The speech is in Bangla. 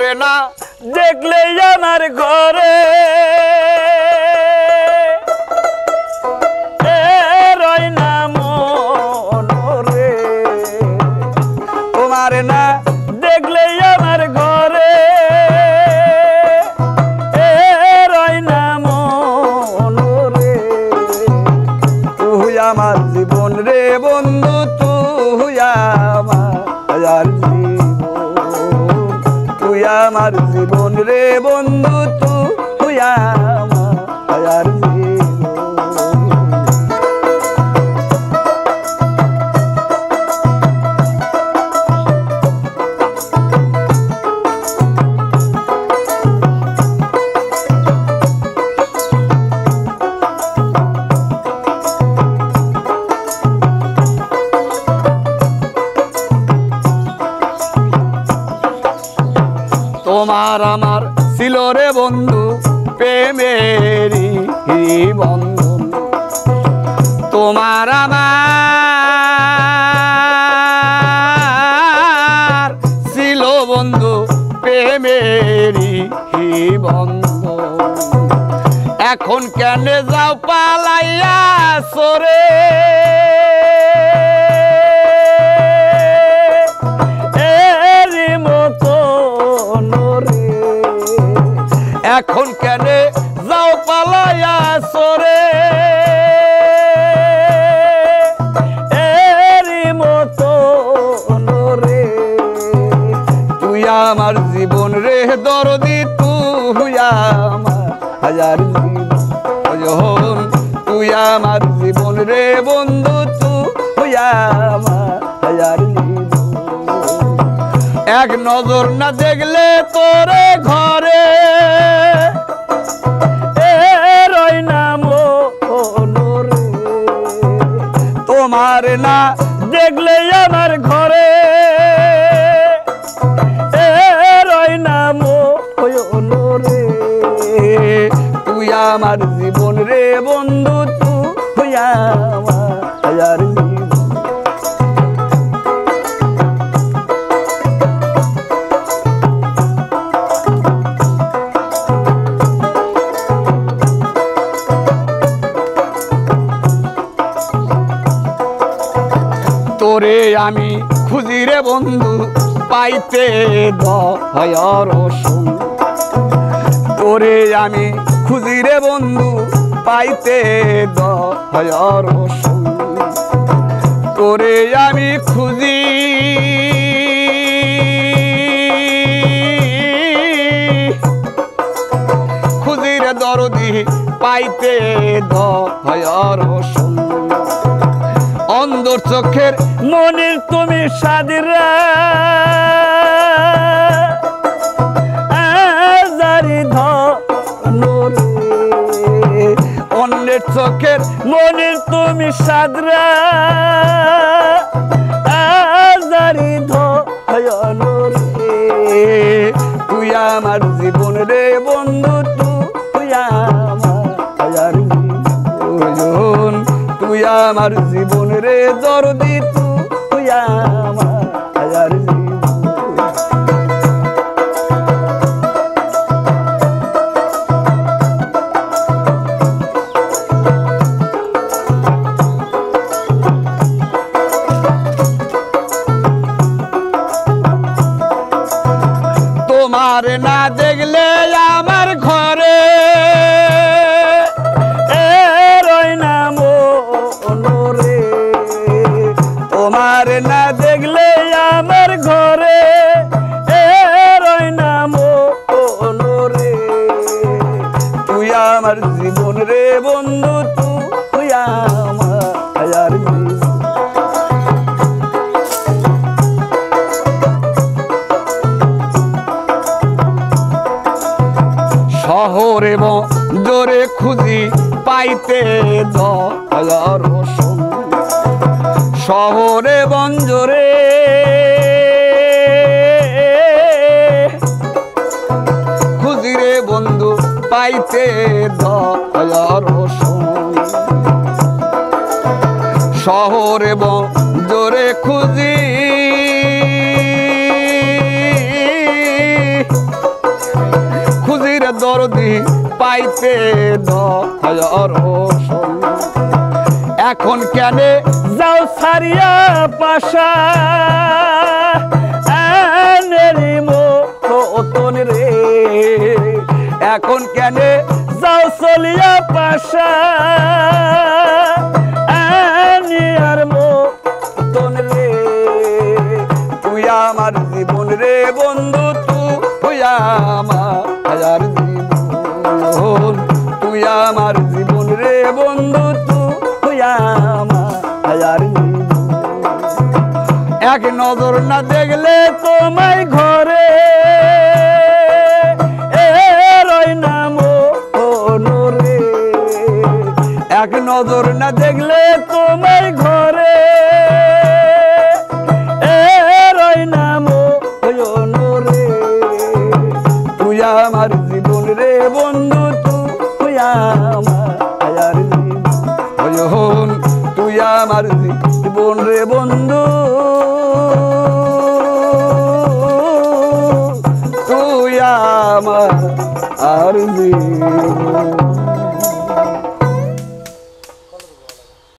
তোমারে না দেখলে আমার ঘরে রয় না মনরে তোমারে না দেখলে আমার ঘরে রয় না মনরে তুই আমার জীবন রে বন্ধু তুই আমার তুই আমার জীবন রে বন্ধু তুই আমার তোমার আমার ছিল রে বন্ধু প্রেমেরই বন্ধন তোমার আমার ছিল বন্ধু প্রেমেরই বন্ধন এখন কেন যাও পালাইয়া সরে এখন কেন যাও পালাইয়া সরে এরি মতো রে তুই আমার জীবন রে দরদি তুই আমার হাজার জীবন তুই আমার জীবন রে বন্ধু তুই আমার হাজার এক নজর না দেখলে তোরে ঘরে রয় না মনরে তোমার না দেখলে আমার ঘরে রয় না মনরে তুই আমার জীবন রে বন্ধু তুই আমার তোরে আমি খুঁজি রে বন্ধু পাইতে দয়ার রসুন তোরে আমি খুঁজি রে বন্ধু পাইতে দয়ার রসুন তোরে আমি খুঁজি খুঁজি রে দরদি পাইতে দয়ার রসুন অন্ধর চোখের মনের তুমি সাদিরা জারি ধরে অন্যের চোখের মনের তুমি সাদরা জারি ধরে তুই আমার জীবন রে বন্ধু তুই আমার জীবন তুই আমার জীবন রে দরদি তুই আমার জীবন তোমার না দেখলে আমার ঘরে রয় না মনরে তোমার না দেখলে আমার ঘরে রয় না মনরে তুই আমার জীবন রে বন্ধু তুই আমার জীবন শহরে বন্দরে খুঁজি পাইতে দয়ার রসুন শহরে বন্দরে খুঁজি রে বন্ধু পাইতে দয়ার রসুন শহরে বন্দরে খুঁজি পাইতে দয়ার রসুল। এখন কেন যাও ছাড়িয়া পাশা মতন রে, এখন কেন যাও চলিয়া পাশা আর মতন রে। তুই আমার জীবন রে বন্ধু, তুই আমার জীবন, তুই আমার জীবন রে বন্ধু, তুই আমার জীবন। এক নজর না দেখলে তোমায় ঘরে রই না মনোরে, এক নজর না দেখলে তোমায় ঘরে রই না মনোরে। তুই আমার জীবন রে বন্ধু, তুই আমার জীবন, তুই আমার জীবন রে বন্ধু, তুই আমার জীবন।